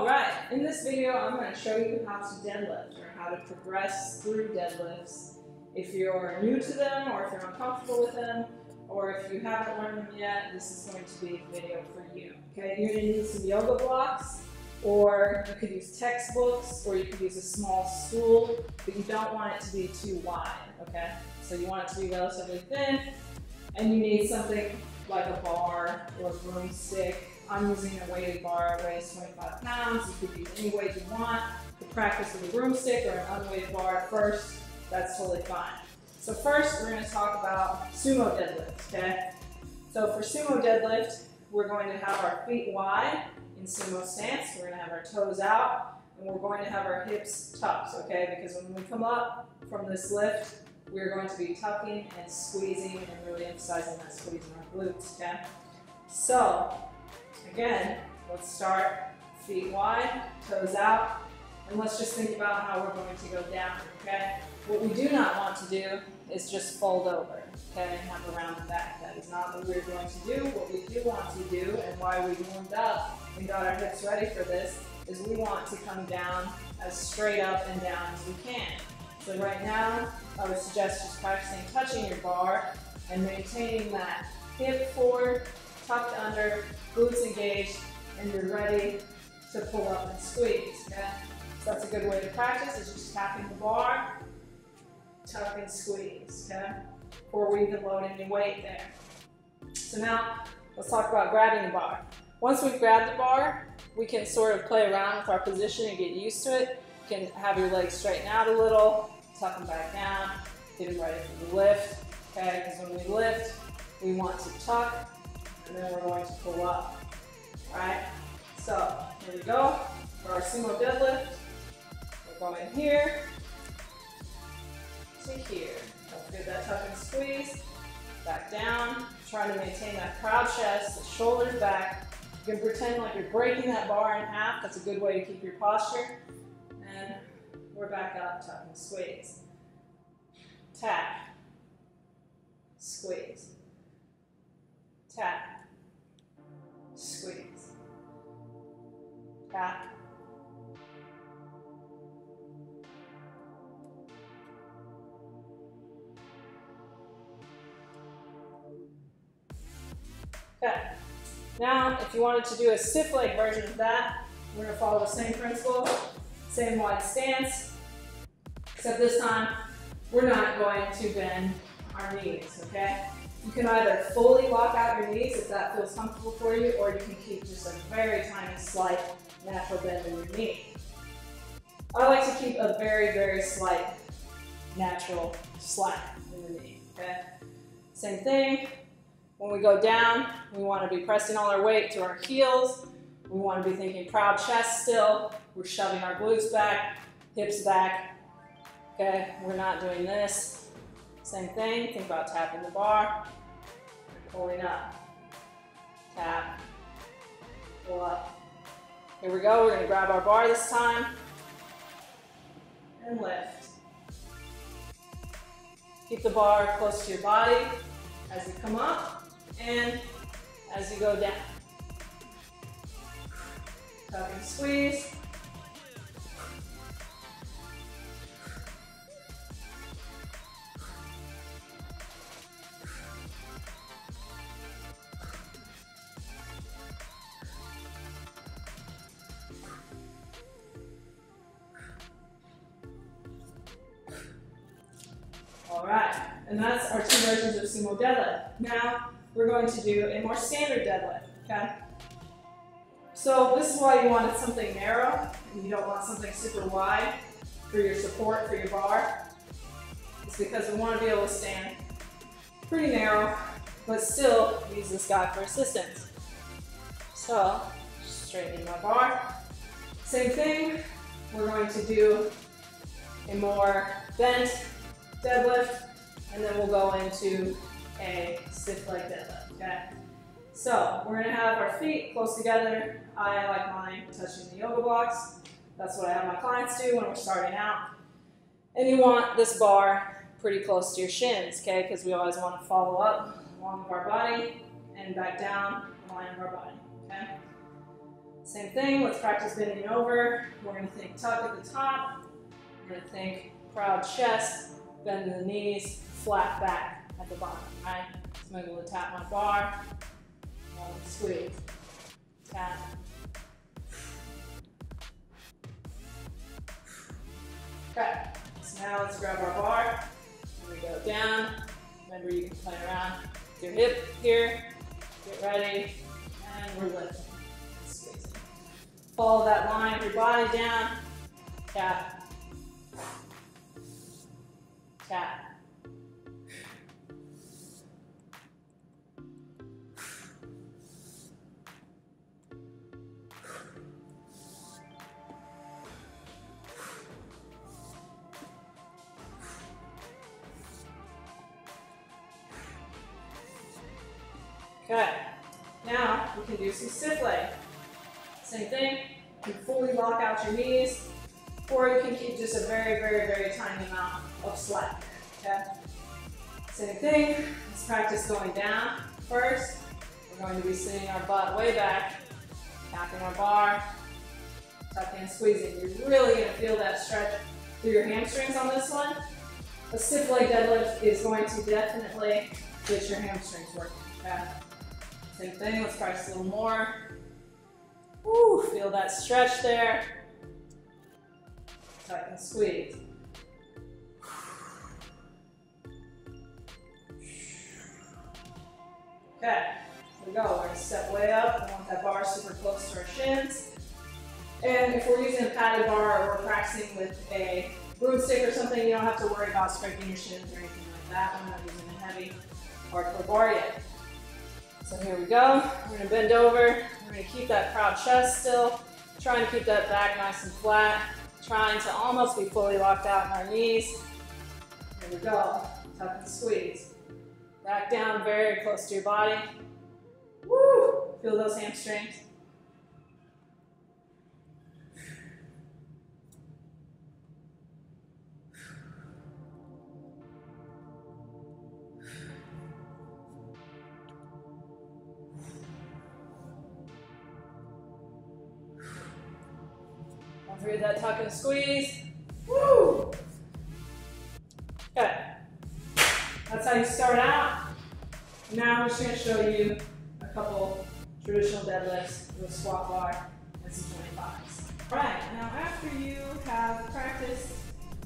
Alright, in this video I'm going to show you how to deadlift or how to progress through deadlifts. If you're new to them or if you're uncomfortable with them or if you haven't learned them yet, this is going to be the video for you. Okay, you're going to need some yoga blocks, or you could use textbooks, or you could use a small stool, but you don't want it to be too wide, okay? So you want it to be relatively thin, and you need something like a bar or a broomstick. I'm using a weighted bar, it weighs 25 pounds. You could use any weight you want to practice with a broomstick or an unweighted bar at first. That's totally fine. So first, we're going to talk about sumo deadlift, okay? So for sumo deadlift, we're going to have our feet wide in sumo stance. We're going to have our toes out, and we're going to have our hips tucked, okay? Because when we come up from this lift, we're going to be tucking and squeezing and really emphasizing that squeezing our glutes, okay? So, again, let's start feet wide, toes out, and let's just think about how we're going to go down, okay? What we do not want to do is just fold over, okay, and have a round back. That is not what we're going to do. What we do want to do, and why we warmed up and got our hips ready for this, is we want to come down as straight up and down as we can. So right now, I would suggest just practicing touching your bar and maintaining that hip forward, tucked under, glutes engaged, and you're ready to pull up and squeeze, okay? So that's a good way to practice, is just tapping the bar, tuck and squeeze, okay? Before we even load any weight there. So now, let's talk about grabbing the bar. Once we've grabbed the bar, we can sort of play around with our position and get used to it. You can have your legs straighten out a little, tuck them back down, get them ready for the lift, okay? Because when we lift, we want to tuck, and then we're going to pull up, all right? So, here we go. For our sumo deadlift, we're going here to here. Don't forget that tuck and squeeze. Back down. Try to maintain that proud chest, the shoulders back. You can pretend like you're breaking that bar in half. That's a good way to keep your posture. And we're back up, tuck and squeeze. Tap. Squeeze. Tap. Squeeze. Tap. Okay. Now, if you wanted to do a stiff leg version of that, we're going to follow the same principle, same wide stance, except this time we're not going to bend our knees, okay? You can either fully lock out your knees if that feels comfortable for you, or you can keep just a very tiny, slight, natural bend in your knee. I like to keep a very, very slight, natural slack in the knee, okay? Same thing. When we go down, we want to be pressing all our weight to our heels. We want to be thinking proud chest still. We're shoving our glutes back, hips back. Okay, we're not doing this. Same thing, think about tapping the bar, pulling up, tap, pull up. Here we go, we're going to grab our bar this time, and lift. Keep the bar close to your body as you come up and as you go down. Tuck and squeeze. All right, and that's our two versions of sumo deadlift. Now, we're going to do a more standard deadlift, okay? So this is why you wanted something narrow, and you don't want something super wide for your support for your bar. It's because we want to be able to stand pretty narrow, but still use this guy for assistance. So, straightening my bar. Same thing, we're going to do a more bent deadlift, and then we'll go into a stiff leg deadlift, okay? So we're gonna have our feet close together. I like mine touching the yoga blocks. That's what I have my clients do when we're starting out. And you want this bar pretty close to your shins, okay? Because we always want to follow up along our body and back down the line of our body, okay? Same thing, let's practice bending over. We're gonna think tuck at the top. We're gonna think proud chest, bend the knees, flat back at the bottom, right? So I'm able to tap my bar, squeeze, tap. Okay, so now let's grab our bar, and we go down. Remember, you can play around with your hip here. Get ready, and we're lifting. Squeezing. Follow that line of your body down. Tap. Tap. Okay, now we can do some stiff leg. Same thing, you can fully lock out your knees, or you can keep just a very, very, very tiny amount of slack, okay? Same thing, let's practice going down first. We're going to be sitting our butt way back, tapping our bar, tucking and squeezing. You're really gonna feel that stretch through your hamstrings on this one. A stiff leg deadlift is going to definitely get your hamstrings working, okay? Same thing, let's practice a little more. Woo, feel that stretch there. Tuck and squeeze. Okay, here we go. We're gonna step way up. We want that bar super close to our shins. And if we're using a padded bar or we're practicing with a broomstick or something, you don't have to worry about scraping your shins or anything like that. We're not using a heavy hardcore bar yet. So here we go. We're gonna bend over. We're gonna keep that proud chest still. Trying to keep that back nice and flat. Trying to almost be fully locked out in our knees. Here we go. Tuck and squeeze. Back down very close to your body. Woo! Feel those hamstrings. Don't forget that tuck and squeeze. Woo! Okay. That's how you start out. Now I'm just going to show you a couple traditional deadlifts with a squat bar and some 25s. Alright, now after you have practiced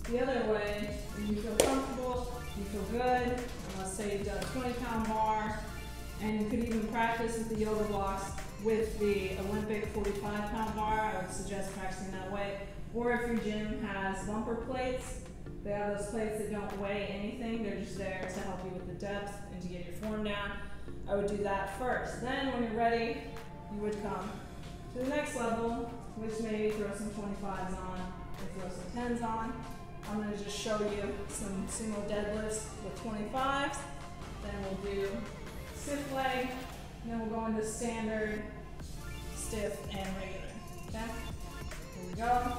the other way, and you feel comfortable, you feel good, let's say you've done a 20-pound bar, and you could even practice with the yoga blocks with the Olympic 45-pound bar. I would suggest practicing that way. Or if your gym has bumper plates, they have those plates that don't weigh anything. They're just there to help you with the depth and to get your form down. I would do that first. Then when you're ready, you would come to the next level, which maybe throw some 25s on or throw some 10s on. I'm going to just show you some single deadlifts with 25s. Then we'll do stiff leg, and then we'll go into standard, stiff, and regular. Okay? Here we go.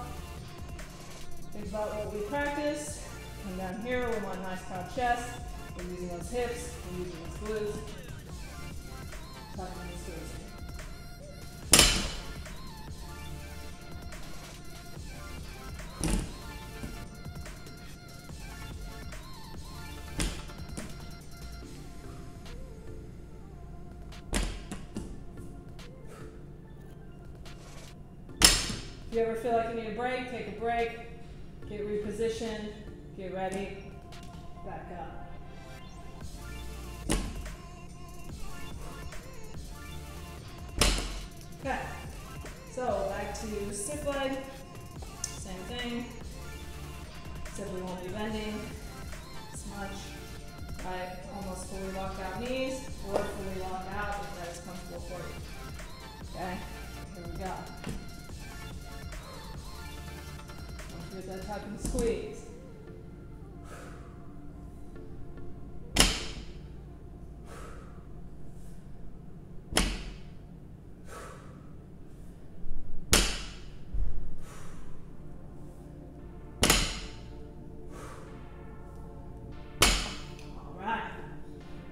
Think about what we practiced. Come down here, we want a nice proud chest. We're using those hips, we're using those glutes. Tucking and squeezing. If you ever feel like you need a break, take a break, get repositioned, get ready, back up. Okay, so back to stiff leg, same thing, except we won't be bending as much, right? Almost fully lock out knees, or fully lock out if that is comfortable for you. Okay, here we go. Don't forget that tuck and squeeze.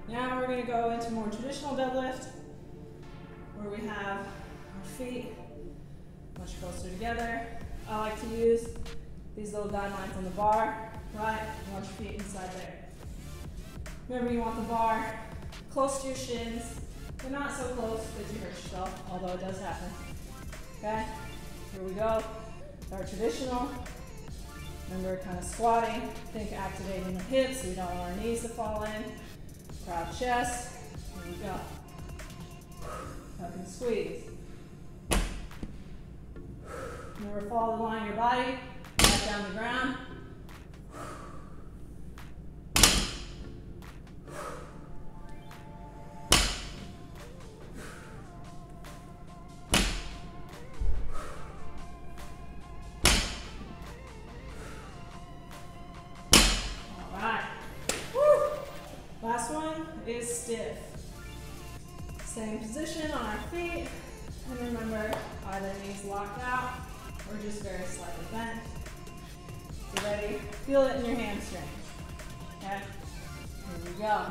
Now we're going to go into more traditional deadlift, where we have our feet much closer together. I like to use these little guidelines on the bar, right? You want your feet inside there. Remember, you want the bar close to your shins, but not so close that you hurt yourself, although it does happen. Okay, here we go. Our traditional. Remember, kind of squatting. Think activating the hips. We don't want our knees to fall in. Proud chest. Here we go. Tuck and squeeze. Remember, follow the line of your body. Back down the ground. Last one is stiff. Same position on our feet. And remember, either knees locked out or just very slightly bent. You ready? Feel it in your hamstring. Okay? Here we go.